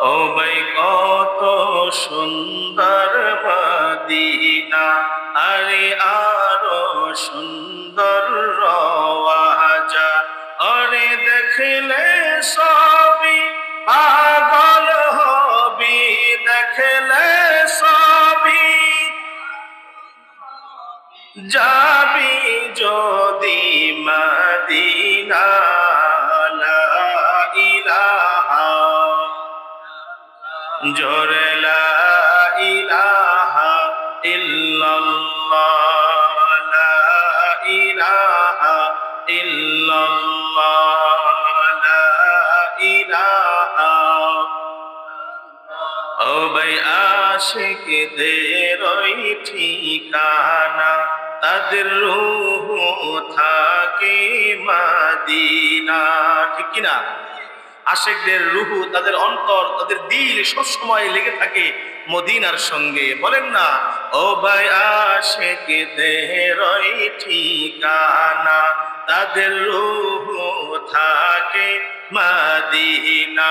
ও ভাই কত সুন্দর মদিনা, আরে আরো সুন্দর রওজা, আরে দেখলে সবই পাগল হবি, দেখলে সবই যাবি যদি মদিনা। লা ইলাহা জোরে লা ইলাহা ইল্লাল্লাহ, লা ইলাহা ইল্লাল্লাহ, লা ইলাহা। ও ভাই আশিকদের ওই ঠিকানা, তাদের রূহ থাকে মদিনা। ঠিক কিনা? আশিকদের রূহ, তাদের অন্তর, তাদের দিল সবসময় লেগে থাকে মদিনার সঙ্গে। বলেন না, ও ভাই আশিকদের ওই ঠিকানা, তাদের রূহ থাকে মদিনা।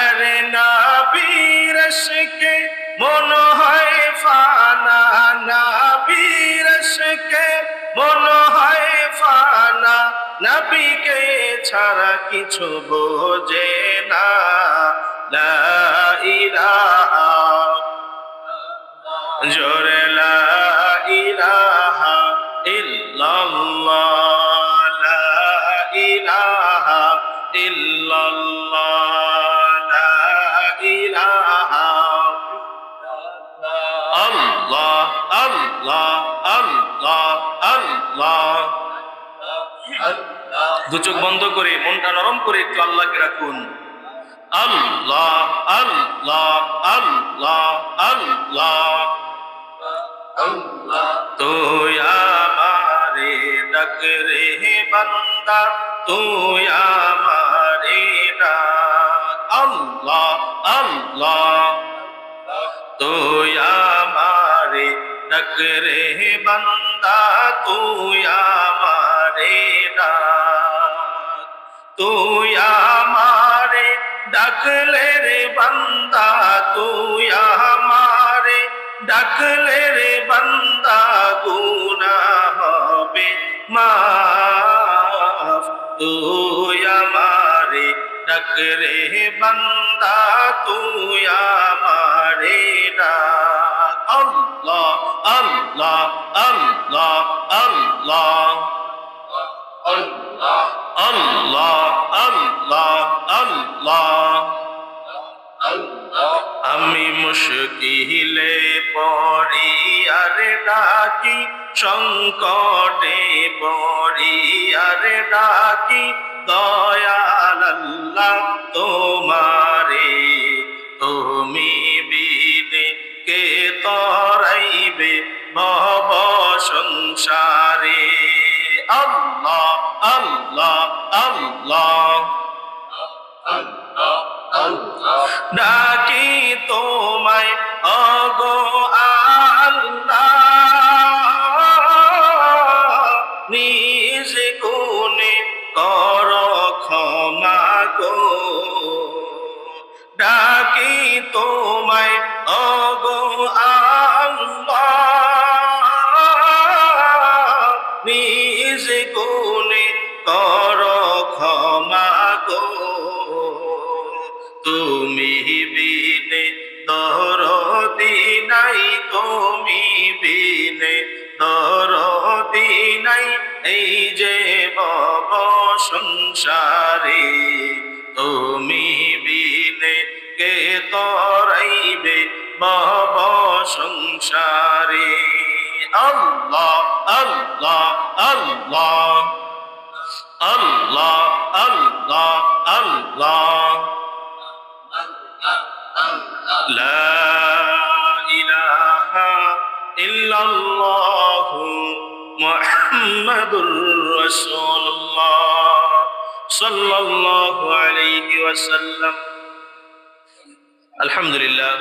আরে নবীর ইশকে মন হয় ফানা, নবীর ইশকে মন হয় ফানা, নবীকে ছাড়া কিছু বোঝে না। লা ইলাহা জোরে লা ইলাহা ইল্লাল্লাহ, লা ইলাহা ইল্লাল্লাহ, লা ইলাহা। আল্লাহ আল্লাহ আল্লাহ আল্লাহ। দু চোখ বন্ধ করে মনটা নরম করে একটু আল্লাহকে রাখুন। আল্লাহ আল্লাহ আল্লাহ আল্লাহ। তুই আমারে ডাক রে বান্দা, তুই আমারে ডাক। আল্লাহ আল্লাহ তুই আমারে ডাক রে বান্দা, তুই আমারে ডাক। তুই আমারে ডাকলে রে বান্দা, তুই আমারে ডাকলে রে বান্দা, গুনাহ হবে মাফ। তুই আমারে ডাক রে বান্দা, তুই আমারে ডাক। আল্লাহ আল্লাহ আল্লাহ আল্লাহ আল্লাহ আল্লাহ আল্লাহ। আমি মুশকিলে পড়ি আর ডাকি, সংকটে পড়ি আর ডাকি, দয়াল আল্লাহ তোমারে। তুমি বিনে কে তরাইবে ভব সংসারে। আল্লাহ আল্লাহ আল্লাহ ডাকি তোমায় ওগো আল্লাহ, নিজ গুণে কর ক্ষমা গো। ডাকি তোমায় ওগো আল্লাহ, নিজ গুণে কর ক্ষমা গো। তুমি বিনে দরদি নাই, তুমি বিনে দরদি নাই, এই যে ভব সংসারে। তুমি বিনে কে তরাইবে ভব সংসারে। আল্লাহ আল্লাহ আল্লাহ আল্লাহ আল্লাহ আল্লাহ। লা ইলাহা ইল্লাল্লাহু মুহাম্মাদুর রাসূলুল্লাহ সাল্লাল্লাহু আলাইহি ওয়াসাল্লাম। আলহামদুলিল্লাহ।